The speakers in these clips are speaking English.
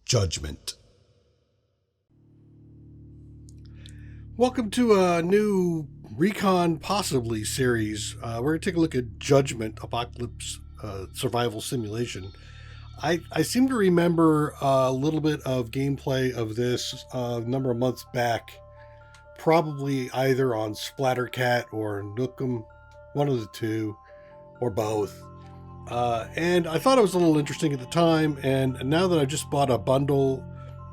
Judgment. Welcome to a new Recon Possibly series. We're going to take a look at Judgment, Apocalypse Survival Simulation. I seem to remember a little bit of gameplay of this a number of months back, probably either on Splattercat or Nookum, one of the two, or both. And I thought it was a little interesting at the time, and now that I just bought a bundle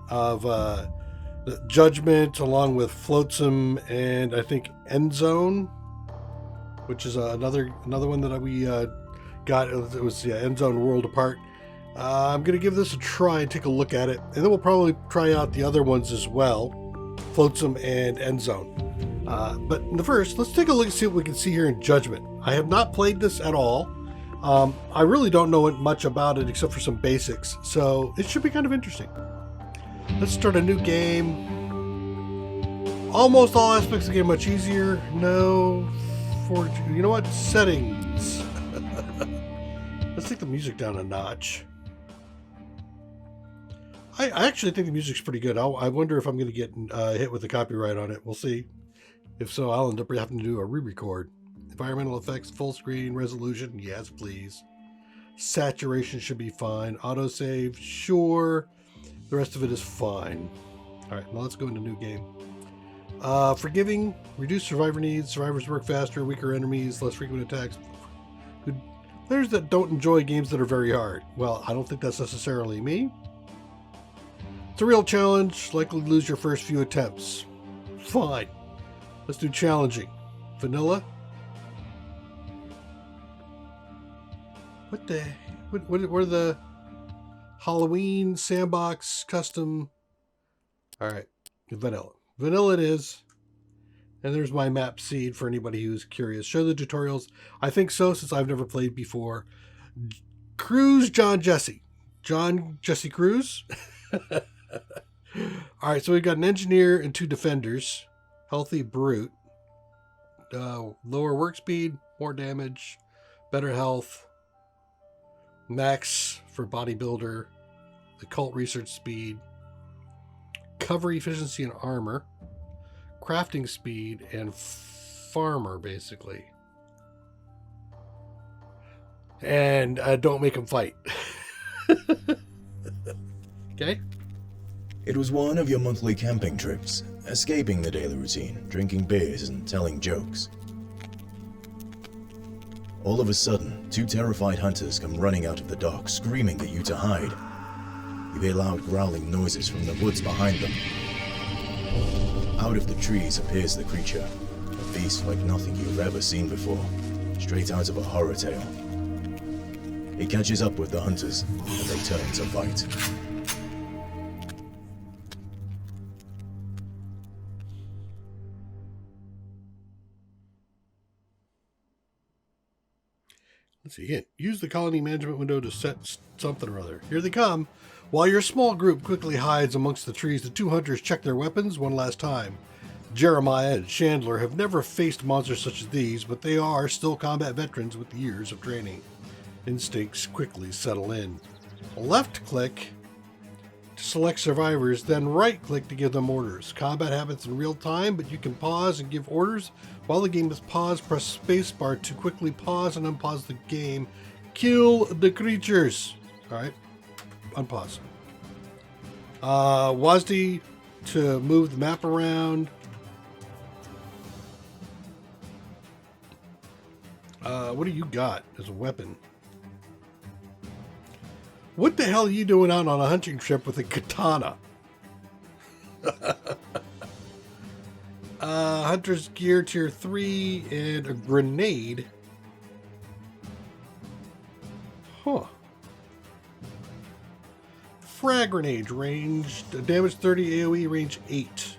of Judgment along with Flotsam and I think Endzone, which is another one that we got. It was Endzone World Apart. I'm going to give this a try and take a look at it, and then we'll probably try out the other ones as well, Flotsam and Endzone. But first, let's take a look and see what we can see here in Judgment. I have not played this at all. I really don't know much about it except for some basics, so it should be kind of interesting. Let's start a new game. Almost all aspects of the game much easier. No, you know what? Settings. Let's take the music down a notch. I actually think the music's pretty good. I wonder if I'm going to get hit with the copyright on it. We'll see. If so, I'll end up having to do a re-record. Environmental effects, full screen, resolution, yes, please. Saturation should be fine. Autosave, sure. The rest of it is fine. All right, now let's go into new game. Forgiving, reduce survivor needs. Survivors work faster, weaker enemies, less frequent attacks. There's that don't enjoy games that are very hard. Well, I don't think that's necessarily me. It's a real challenge, likely to lose your first few attempts. Fine. Let's do challenging. Vanilla. What are the Halloween sandbox custom? All right, vanilla. Vanilla it is. And there's my map seed for anybody who's curious. Show the tutorials. I think so, since I've never played before. Cruz John Jesse Cruz. All right, so we've got an engineer and two defenders. Healthy brute. Lower work speed, more damage, better health. Max for bodybuilder, occult research speed, cover efficiency and armor, crafting speed, and farmer, basically. And don't make them fight. Okay? It was one of your monthly camping trips, escaping the daily routine, drinking beers and telling jokes. All of a sudden, two terrified hunters come running out of the dock, screaming at you to hide. You hear loud growling noises from the woods behind them. Out of the trees appears the creature, a beast like nothing you've ever seen before, straight out of a horror tale. It catches up with the hunters, and they turn to fight. Let's see, hint. Use the colony management window to set something or other. Here they come. While your small group quickly hides amongst the trees, the two hunters check their weapons one last time. Jeremiah and Chandler have never faced monsters such as these, but they are still combat veterans with years of training. Instincts quickly settle in. Left click to select survivors, then right click to give them orders. Combat happens in real time, but you can pause and give orders. While the game is paused, press spacebar to quickly pause and unpause the game. Kill the creatures. Alright. Unpause. WASD to move the map around. What do you got as a weapon? What the hell are you doing out on a hunting trip with a katana? Hunter's gear tier 3 and a grenade. Huh. Frag grenade, range damage 30, AoE range 8.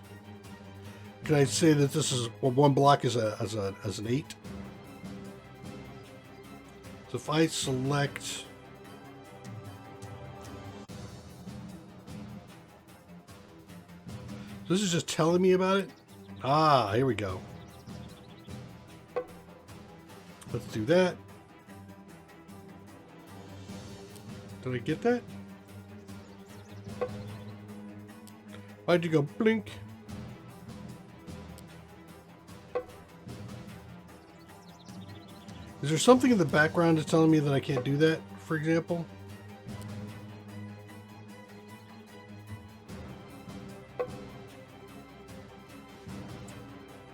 Can I say that this is one block as an 8? So if I select this is just telling me about it? Ah, here we go. Let's do that. Did I get that? Why'd you go blink? Is there something in the background that's telling me that I can't do that, for example?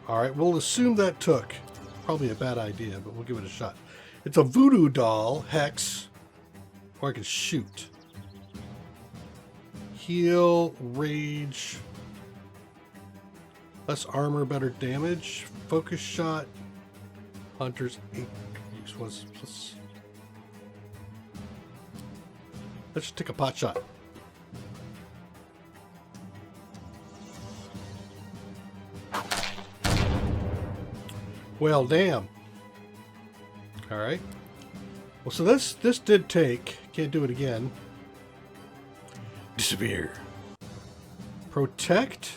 Alright, we'll assume that took. Probably a bad idea, but we'll give it a shot. It's a voodoo doll, hex, or I can shoot. Heal, rage, less armor, better damage, focus shot, hunters, 8 use was plus. Let's just take a pot shot. Well, damn. All right. Well, so this did take. Can't do it again. Disappear. Protect.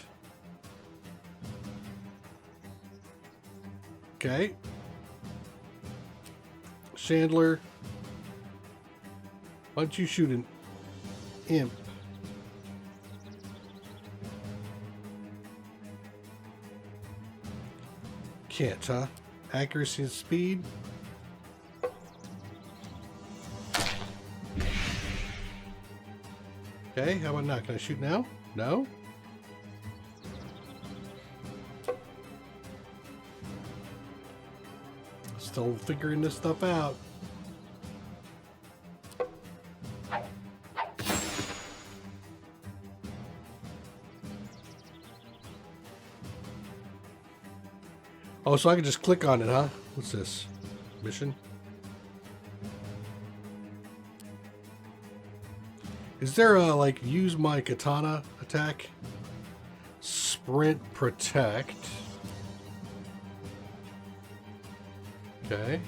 Okay. Chandler. Why don't you shoot an imp? Can't, huh? Accuracy and speed. Okay, how about now? Can I shoot now? No? Still figuring this stuff out. Oh, so I can just click on it, huh? What's this? Mission? Is there a, like, use my katana attack? Sprint, protect. Okay.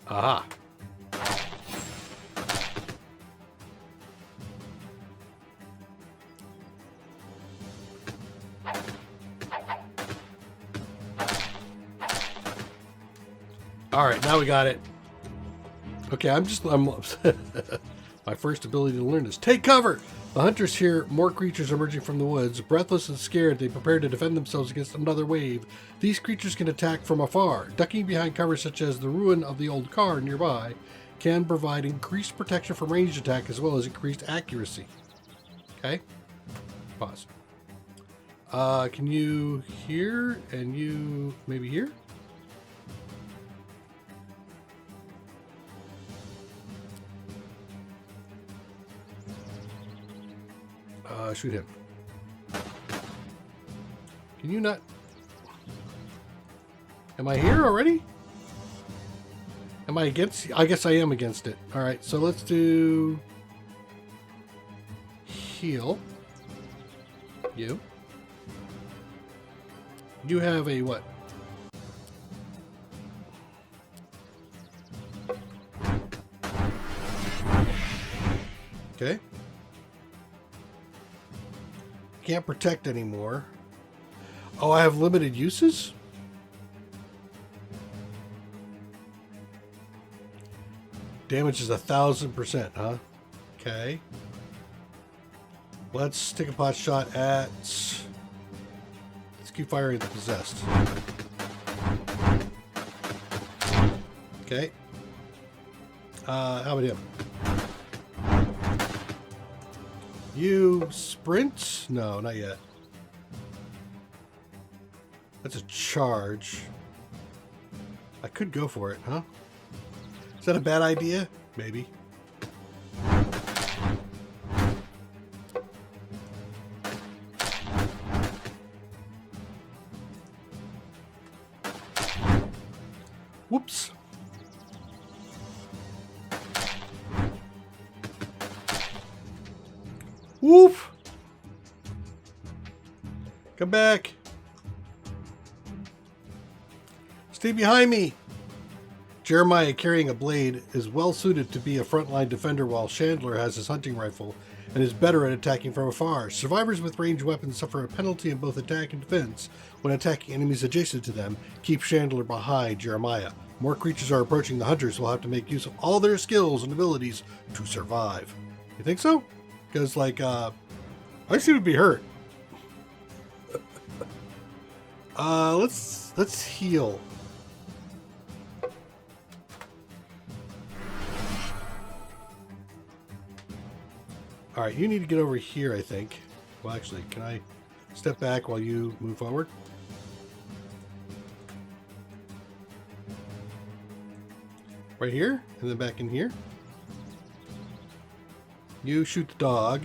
Aha. All right, now we got it. Okay, I'm my first ability to learn is take cover. The hunters hear more creatures emerging from the woods. Breathless and scared, they prepare to defend themselves against another wave. These creatures can attack from afar. Ducking behind cover such as the ruin of the old car nearby can provide increased protection from ranged attack as well as increased accuracy. Okay. Pause. Can you hear and you maybe hear? Shoot him. Can you not? Am I here already? Am I against? I guess I am against it. All right, so let's do heal. You. You have a what? Okay. Can't protect anymore. Oh, I have limited uses? Damage is 1,000%, huh? Okay. Let's take a pot shot at... Let's keep firing at the possessed. Okay. How about him? You sprint? No, not yet. That's a charge. I could go for it, huh? Is that a bad idea? Maybe. Whoops. Woof! Come back! Stay behind me! Jeremiah, carrying a blade, is well suited to be a frontline defender while Chandler has his hunting rifle and is better at attacking from afar. Survivors with ranged weapons suffer a penalty in both attack and defense when attacking enemies adjacent to them. Keep Chandler behind Jeremiah. More creatures are approaching. The hunters will have to make use of all their skills and abilities to survive. You think so? Because, like, I seem to be hurt. Let's heal. All right, you need to get over here, I think. Well, actually, can I step back while you move forward? Right here, and then back in here. You shoot the dog.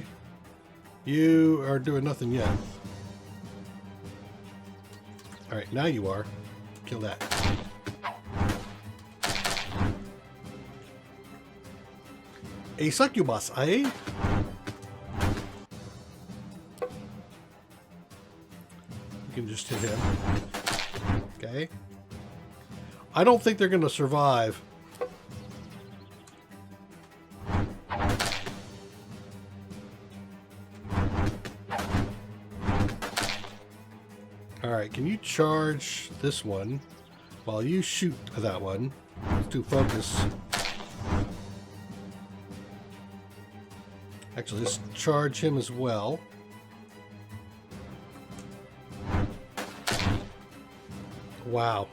You are doing nothing yet. All right, now you are. Kill that. A succubus, eh? You can just hit him. Okay. I don't think they're going to survive. Alright, can you charge this one while you shoot that one? Let's do focus. Actually, let's charge him as well. Wow.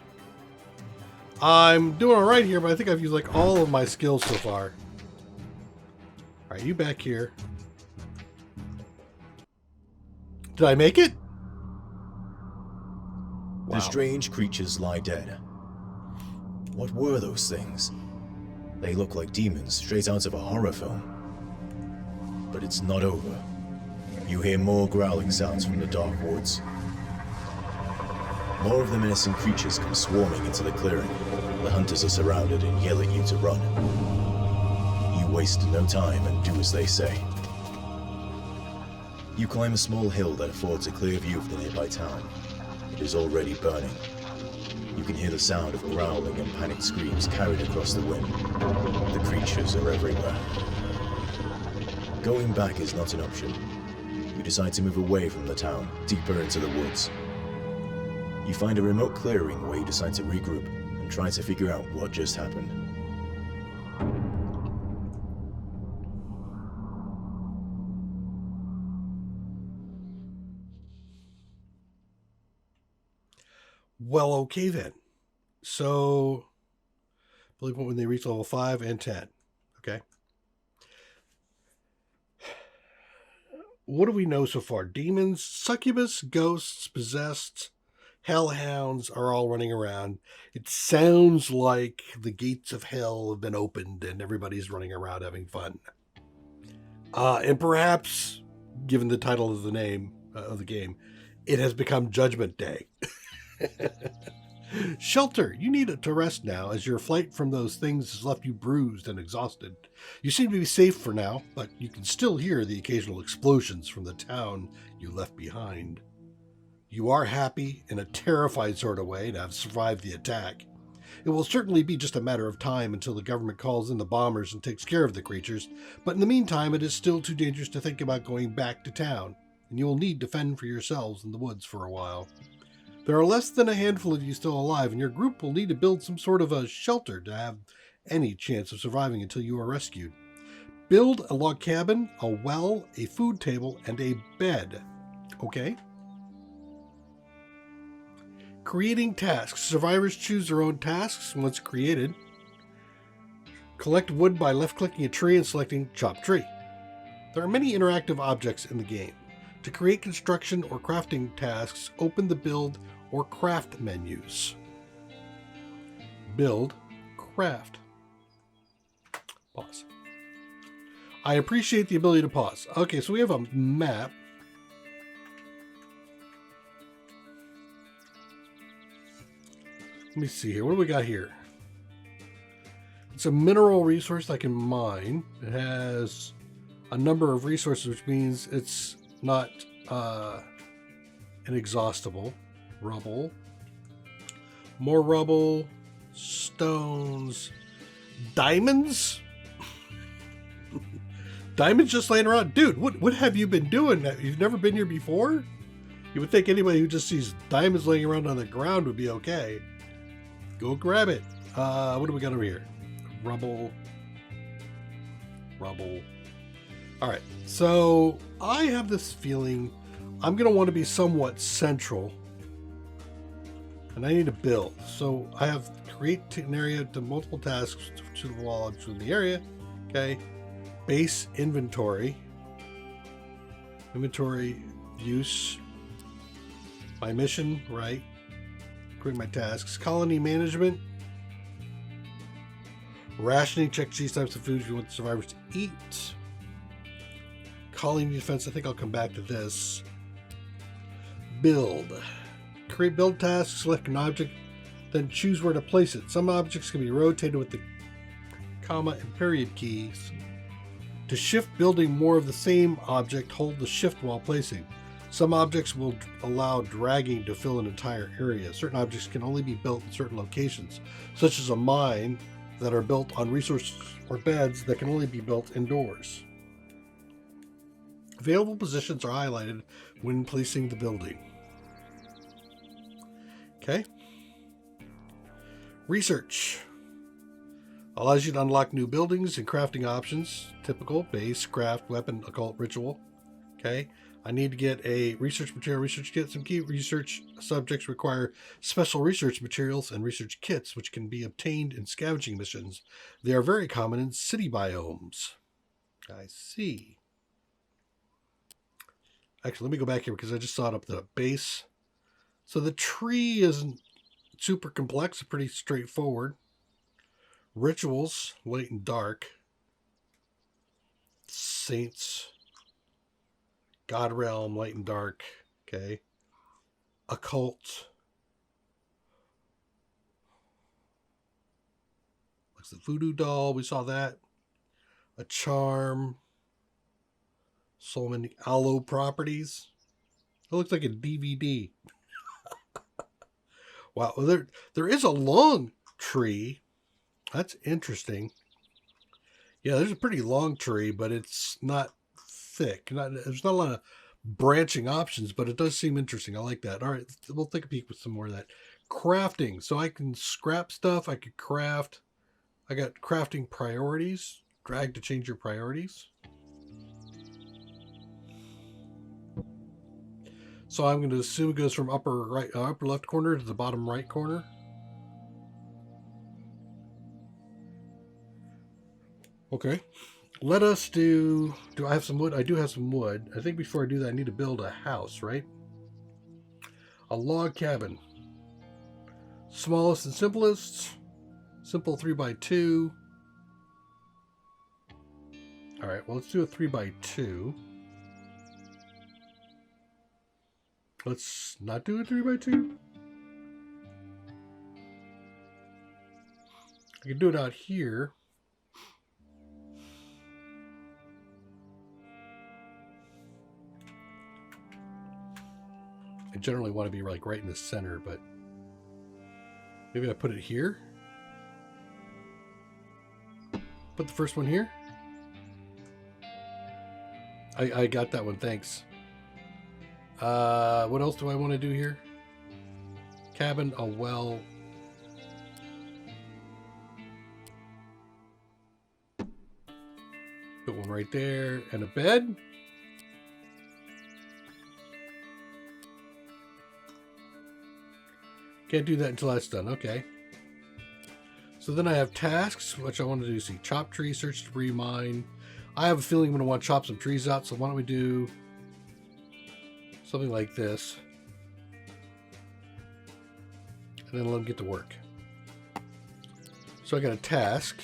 I'm doing alright here, but I think I've used like all of my skills so far. Alright, you back here. Did I make it? The strange creatures lie dead. What were those things? They look like demons straight out of a horror film. But it's not over. You hear more growling sounds from the dark woods. More of the menacing creatures come swarming into the clearing. The hunters are surrounded and yell at you to run. You waste no time and do as they say. You climb a small hill that affords a clear view of the nearby town. It is already burning. You can hear the sound of growling and panicked screams carried across the wind. The creatures are everywhere. Going back is not an option. You decide to move away from the town, deeper into the woods. You find a remote clearing where you decide to regroup and try to figure out what just happened. Well, okay then. So, I believe when they reach level 5 and 10. Okay. What do we know so far? Demons, succubus, ghosts, possessed, hellhounds are all running around. It sounds like the gates of hell have been opened and everybody's running around having fun. And perhaps, given the title of the name of the game, it has become Judgment Day. Shelter, you need to rest now, as your flight from those things has left you bruised and exhausted. You seem to be safe for now, but you can still hear the occasional explosions from the town you left behind. You are happy, in a terrified sort of way, to have survived the attack. It will certainly be just a matter of time until the government calls in the bombers and takes care of the creatures, but in the meantime it is still too dangerous to think about going back to town, and you will need to fend for yourselves in the woods for a while. There are less than a handful of you still alive, and your group will need to build some sort of a shelter to have any chance of surviving until you are rescued. Build a log cabin, a well, a food table, and a bed. Okay? Creating tasks. Survivors choose their own tasks once created. Collect wood by left-clicking a tree and selecting Chop Tree. There are many interactive objects in the game. To create construction or crafting tasks, open the Build or Craft menus. Build, Craft. Pause. I appreciate the ability to pause. Okay, so we have a map. Let me see here. What do we got here? It's a mineral resource I can mine. It has a number of resources, which means it's not inexhaustible. Rubble. More rubble. Stones. Diamonds? Diamonds just laying around. Dude, what have you been doing? You've never been here before? You would think anybody who just sees diamonds laying around on the ground would be okay. Go grab it. What do we got over here? Rubble. All right, so I have this feeling I'm going to want to be somewhat central, and I need to build. So I have create an area to multiple tasks to the wall to the area. Okay, base inventory use, my mission, right? Create my tasks, colony management, rationing, check these types of foods you want the survivors to eat. Colony defense, I think I'll come back to this. Build. Create build tasks, select an object, then choose where to place it. Some objects can be rotated with the comma and period keys. To shift building more of the same object, hold the shift while placing. Some objects will allow dragging to fill an entire area. Certain objects can only be built in certain locations, such as a mine, that are built on resources or beds that can only be built indoors. Available positions are highlighted when placing the building. Okay. Research allows you to unlock new buildings and crafting options. Typical, base, craft, weapon, occult, ritual. Okay. I need to get a research material, research kit. Some key research subjects require special research materials and research kits, which can be obtained in scavenging missions. They are very common in city biomes. I see. Actually, let me go back here because I just saw it up the base. So the tree isn't super complex, pretty straightforward. Rituals, light and dark. Saints. God realm, light and dark. Okay. Occult. Looks the voodoo doll. We saw that. A charm. So many aloe properties. It looks like a DVD. Wow. Well, there is a long tree. That's interesting. Yeah, there's a pretty long tree, but it's not thick. There's not a lot of branching options, but it does seem interesting. I like that. All right, we'll take a peek with some more of that. Crafting. So I can scrap stuff. I could craft. I got crafting priorities. Drag to change your priorities. So I'm going to assume it goes from upper left corner to the bottom right corner. Okay. Let us do I have some wood? I do have some wood. I think before I do that, I need to build a house, right? A log cabin. Smallest and simplest. Simple 3x2. All right, well, let's do a 3x2. Let's not do a 3x2. I can do it out here. I generally want to be like right in the center, but maybe I put it here. Put the first one here. I got that one, thanks. What else do I want to do here? Cabin, a well. Put one right there, and a bed. Can't do that until that's done. Okay. So then I have tasks, which I want to do. See, chop tree, search debris, mine. I have a feeling I'm going to want to chop some trees out. So why don't we do something like this, and then let them get to work. So I got a task,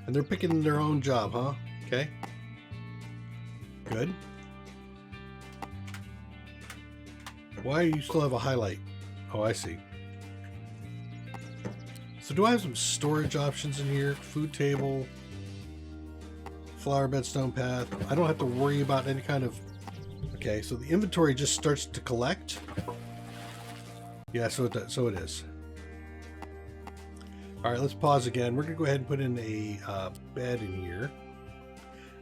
and they're picking their own job, huh? Okay. Good. Why do you still have a highlight? Oh, I see. So do I have some storage options in here? Food table, flower bed, stone path. I don't have to worry about any kind of... Okay, so the inventory just starts to collect. Yeah, so it does. So it is. All right, let's pause again. We're going to go ahead and put in a bed in here.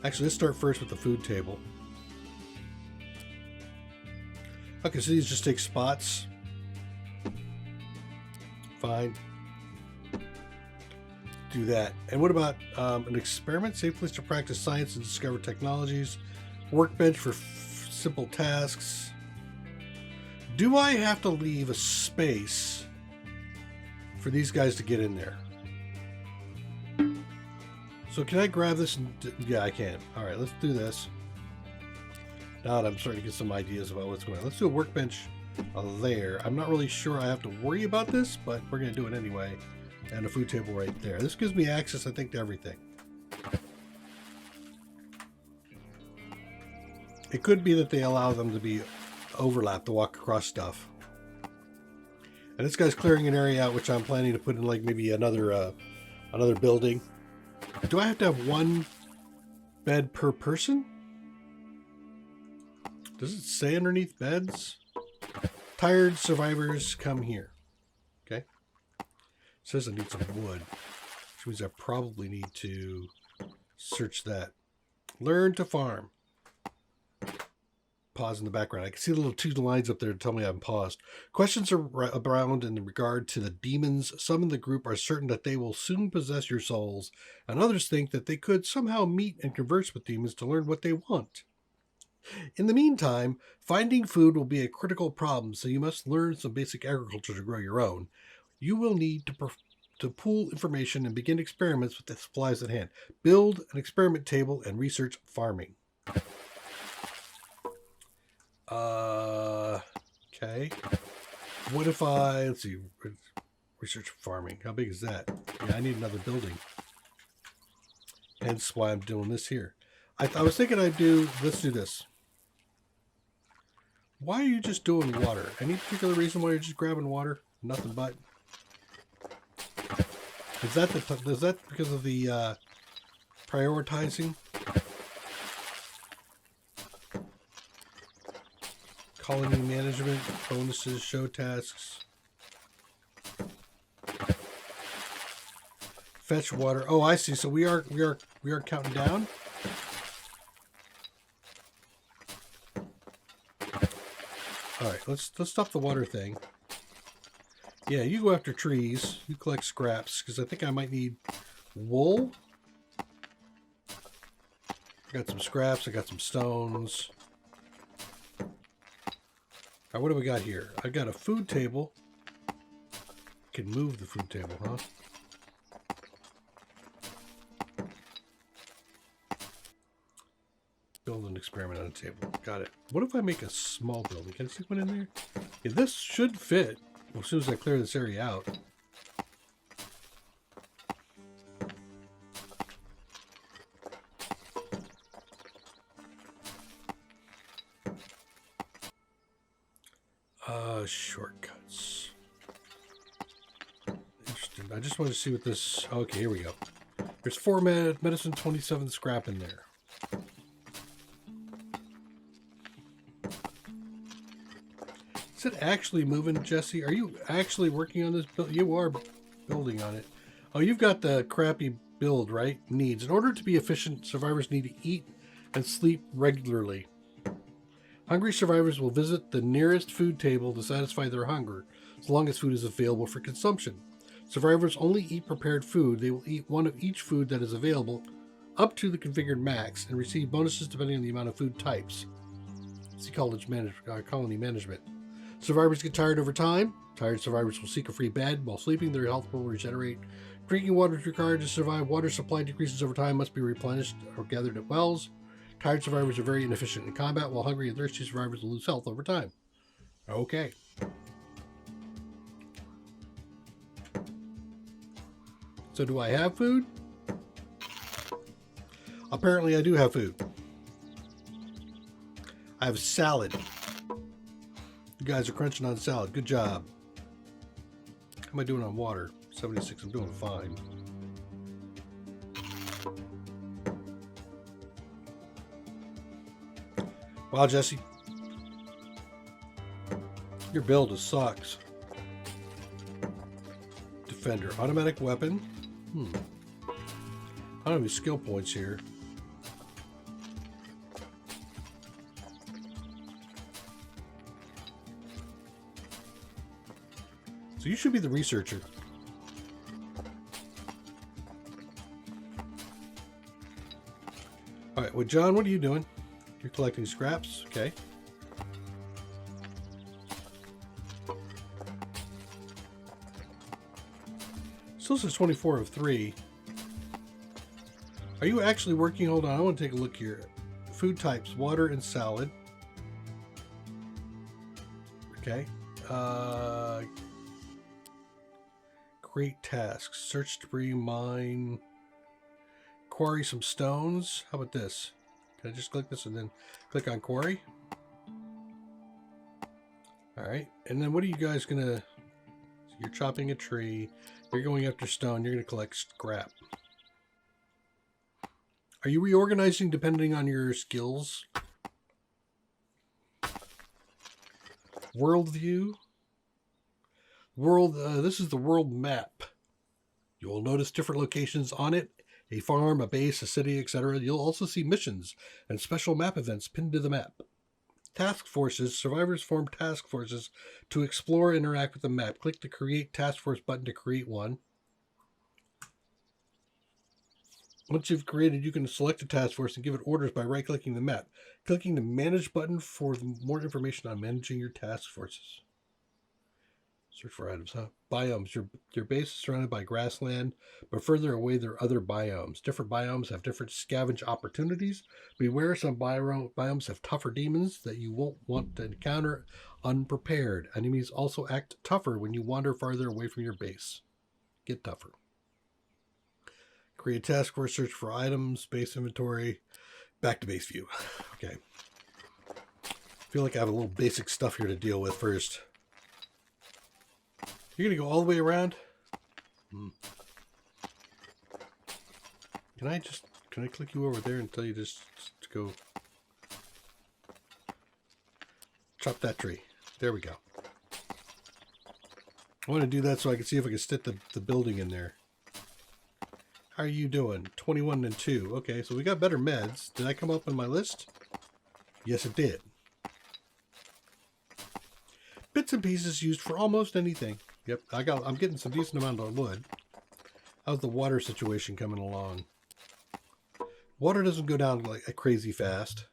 Actually, let's start first with the food table. Okay, so these just take spots. Fine. Do that. And what about an experiment? Safe place to practice science and discover technologies. Workbench for simple tasks. Do I have to leave a space for these guys to get in there? So can I grab this? Yeah, I can. All right, let's do this. Now that I'm starting to get some ideas about what's going on. Let's do a workbench there. I'm not really sure I have to worry about this, but we're going to do it anyway. And a food table right there. This gives me access, I think, to everything. It could be that they allow them to be overlap to walk across stuff. And this guy's clearing an area out, which I'm planning to put in like maybe another building. Do I have to have one bed per person? Does it say underneath beds? Tired survivors come here. Okay. It says I need some wood, which means I probably need to search that. Learn to farm. Pause in the background. I can see the little two lines up there to tell me I'm paused. Questions are around in regard to the demons. Some in the group are certain that they will soon possess your souls, and others think that they could somehow meet and converse with demons to learn what they want. In the meantime, finding food will be a critical problem, so you must learn some basic agriculture to grow your own. You will need to pool information and begin experiments with the supplies at hand. Build an experiment table and research farming. Okay. What if let's see, research farming. How big is that? Yeah, I need another building. Hence why I'm doing this here. I was thinking let's do this. Why are you just doing water? Any particular reason why you're just grabbing water? Nothing but. Is that because of the prioritizing? Colony management, bonuses, show tasks. Fetch water. Oh, I see. So we are counting down. All right, let's stop the water thing. Yeah, you go after trees. You collect scraps because I think I might need wool. I got some scraps. I got some stones. All right, what do we got here? I got a food table. Can move the food table, huh? Build an experiment on a table. Got it. What if I make a small building? Can I stick one in there? Yeah, this should fit as soon as I clear this area out. Shortcuts. Interesting. I just want to see what this... Okay, here we go. There's 4 medicine, 27 scrap in there. Is it actually moving, Jesse? Are you actually working on this build? You are building on it. Oh, you've got the crappy build, right? Needs. In order to be efficient, survivors need to eat and sleep regularly. Hungry survivors will visit the nearest food table to satisfy their hunger, as long as food is available for consumption. Survivors only eat prepared food. They will eat one of each food that is available up to the configured max and receive bonuses depending on the amount of food types. See colony management. Survivors get tired over time. Tired survivors will seek a free bed. While sleeping, their health will regenerate. Drinking water is required to survive. Water supply decreases over time, must be replenished or gathered at wells. Tired survivors are very inefficient in combat, while hungry and thirsty survivors will lose health over time. Okay. So do I have food? Apparently I do have food. I have salad. You guys are crunching on salad. Good job. How am I doing on water? 76. I'm doing fine. Wow, Jesse. Your build sucks. defender. Automatic weapon. I don't have any skill points here. So you should be the researcher. All right, well, John, what are you doing? You're collecting scraps, okay. Still says 24 of 3. Are you actually working? Hold on, I want to take a look here. Food types, water and salad. Okay. Great tasks. Search debris, mine. Quarry some stones. How about this? Can I just click this and then click on quarry? Alright. And then what are you guys going to... You're chopping a tree. You're going after stone. You're going to collect scrap. Are you reorganizing depending on your skills? World view. World. This is the world map. You will notice different locations on it. A farm, a base, a city, etc. You'll also see missions and special map events pinned to the map. Task forces. Survivors form task forces to explore and interact with the map. Click the Create Task Force button to create one. Once you've created, you can select a task force and give it orders by right-clicking the map. Clicking the Manage button for more information on managing your task forces. Search for items, huh? Biomes. Your base is surrounded by grassland, but further away there are other biomes. Different biomes have different scavenge opportunities. Beware, some biomes have tougher demons that you won't want to encounter unprepared. Enemies also act tougher when you wander farther away from your base. Get tougher. Create task force, search for items, base inventory, back to base view. Okay. I feel like I have a little basic stuff here to deal with first. You're going to go all the way around? Can I click you over there and tell you just to go chop that tree? There we go. I want to do that so I can see if I can stick the building in there. How are you doing? 21 and 2. Okay, so we got better meds. Did I come up on my list? Yes, it did. Bits and pieces used for almost anything. Yep, I'm getting some decent amount of wood. How's the water situation coming along? Water doesn't go down like crazy fast.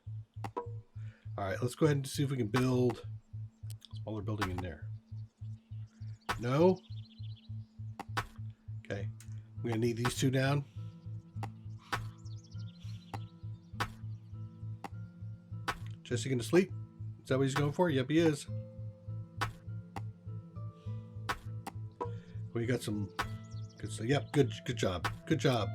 All right, let's go ahead and see if we can build a smaller building in there. No? Okay. We're going to need these two down. Jesse going to sleep? Is that what he's going for? Yep, he is. We got some good stuff. Yep, good job. Good job.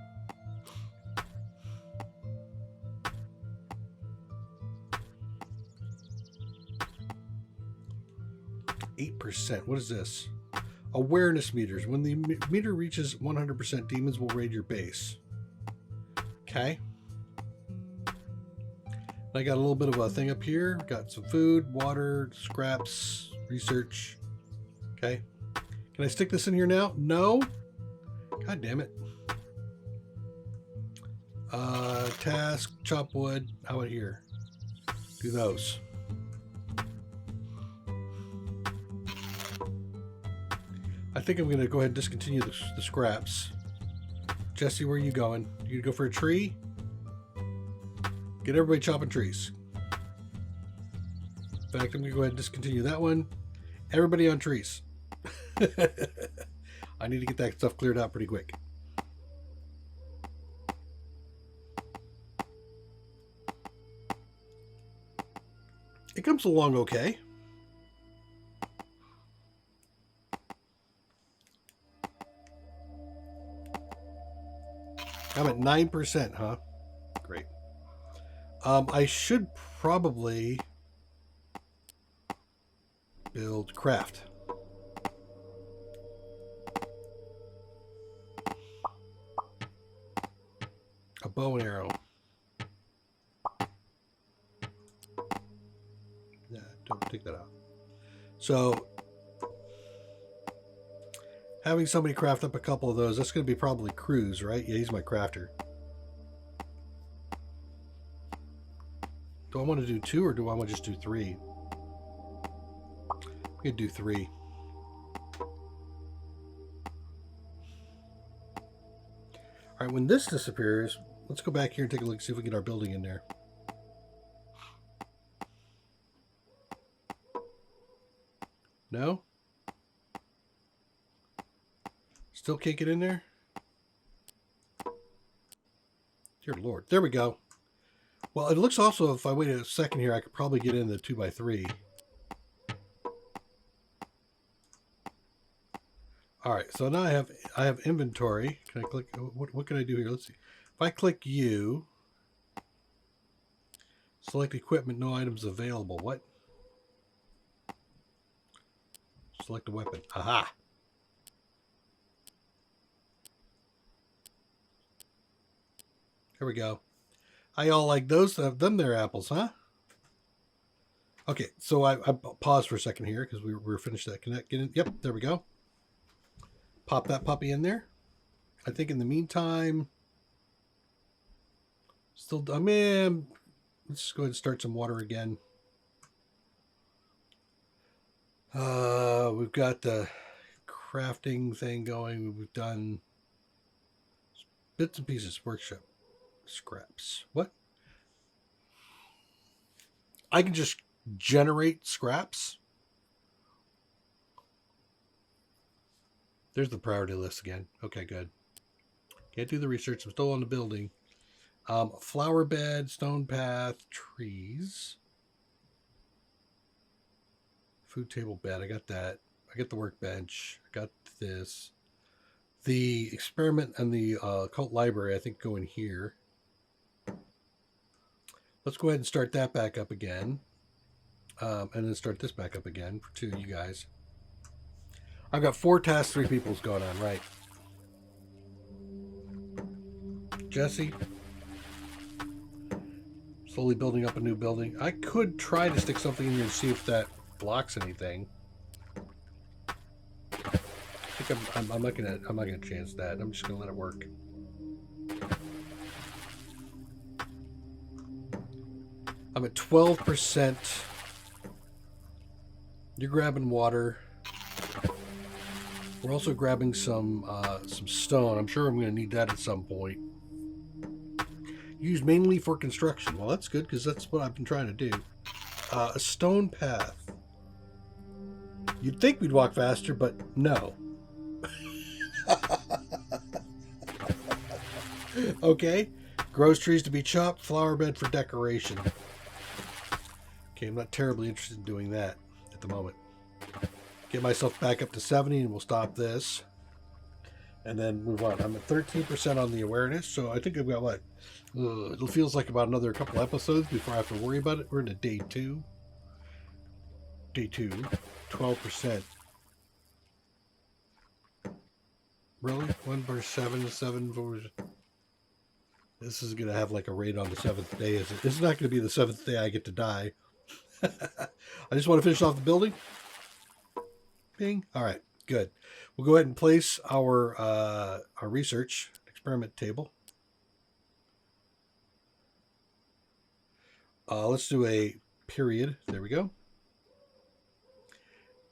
%. What is this? Awareness meters. When the meter reaches 100%, demons will raid your base. Okay. I got a little bit of a thing up here. Got some food, water, scraps, research. Okay. Can I stick this in here now? No. God damn it. Task, chop wood. How about here? Do those. I think I'm going to go ahead and discontinue the scraps. Jesse, where are you going? You going to go for a tree? Get everybody chopping trees. In fact, I'm going to go ahead and discontinue that one. Everybody on trees. I need to get that stuff cleared out pretty quick. It comes along okay. I'm at 9%, huh? Great. I should probably build craft. A bow and arrow. Yeah, don't take that out. So Having somebody craft up a couple of those, that's going to be probably Cruz, right? Yeah, he's my crafter. Do I want to do 2 or do I want to just do 3? We could do 3. All right, when this disappears, let's go back here and take a look, see if we can get our building in there. No? Still can't get in there? Dear Lord. There we go. Well, it looks also, if I wait a second here, I could probably get in the 2x3. All right, so now I have inventory. Can I click? What can I do here? Let's see. If I click U, select equipment, no items available. What? Select a weapon. Aha! Here we go. I all like those. Them their apples, huh? Okay, so I paused for a second here because we were finished that connect. Get in. Yep, there we go. Pop that puppy in there. I think in the meantime, still, I mean, let's just go ahead and start some water again. We've got the crafting thing going. We've done bits and pieces. Workshop. Scraps. What? I can just generate scraps. There's the priority list again. Okay, good. Can't do the research. I'm still on the building. Flower bed, stone path, trees. Food table bed. I got that. I got the workbench. I got this. The experiment and the cult library, I think, go in here. Let's go ahead and start that back up again. And then start this back up again for 2 of you guys. I've got 4 tasks, 3 people's going on, right? Jesse. Slowly building up a new building. I could try to stick something in here and see if that blocks anything. I think I'm not gonna chance that. I'm just gonna let it work. I'm at 12%. You're grabbing water. We're also grabbing some stone. I'm sure I'm going to need that at some point. Used mainly for construction. Well, that's good because that's what I've been trying to do. A stone path. You'd think we'd walk faster, but no. Okay. Grows trees to be chopped. Flower bed for decoration. Okay, I'm not terribly interested in doing that at the moment. Get myself back up to 70 and we'll stop this. And then move on. I'm at 13% on the awareness, so I think I've got what? It feels like about another couple episodes before I have to worry about it. We're into day 2. Day 2. 12%. Really? 1 verse 7, 7 verse... This is going to have like a raid on the 7th day, is it? This is not going to be the 7th day I get to die. I just want to finish off the building. Bing. All right, good. We'll go ahead and place our research experiment table. Let's do a period. There we go.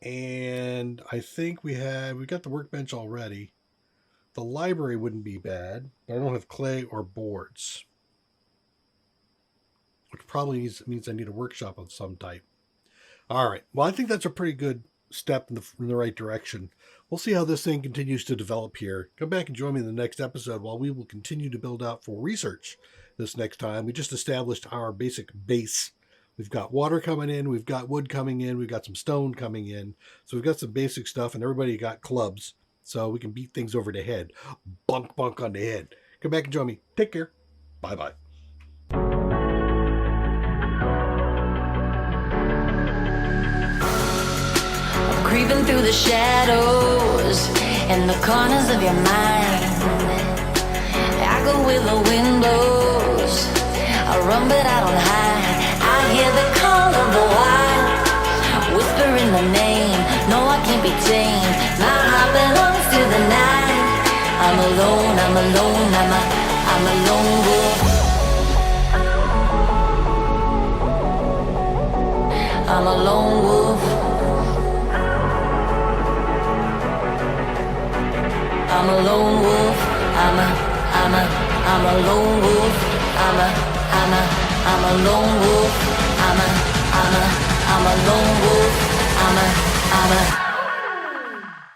And I think we got the workbench already. The library wouldn't be bad, but I don't have clay or boards. Which probably means I need a workshop of some type. All right. Well, I think that's a pretty good step in the right direction. We'll see how this thing continues to develop here. Come back and join me in the next episode while we will continue to build out for research this next time. We just established our basic base. We've got water coming in. We've got wood coming in. We've got some stone coming in. So we've got some basic stuff, and everybody got clubs. So we can beat things over the head. Bonk, bonk on the head. Come back and join me. Take care. Bye-bye. Creeping through the shadows and the corners of your mind. I go with the windows. I run but I don't hide. I hear the call of the wild, whispering the name. No, I can't be tamed. My heart belongs to the night. I'm alone, I'm alone, I'm a lone wolf. I'm a lone wolf. I'm a lone wolf. I'm a lone wolf. I'm a lone wolf. I'm a lone wolf. I'm a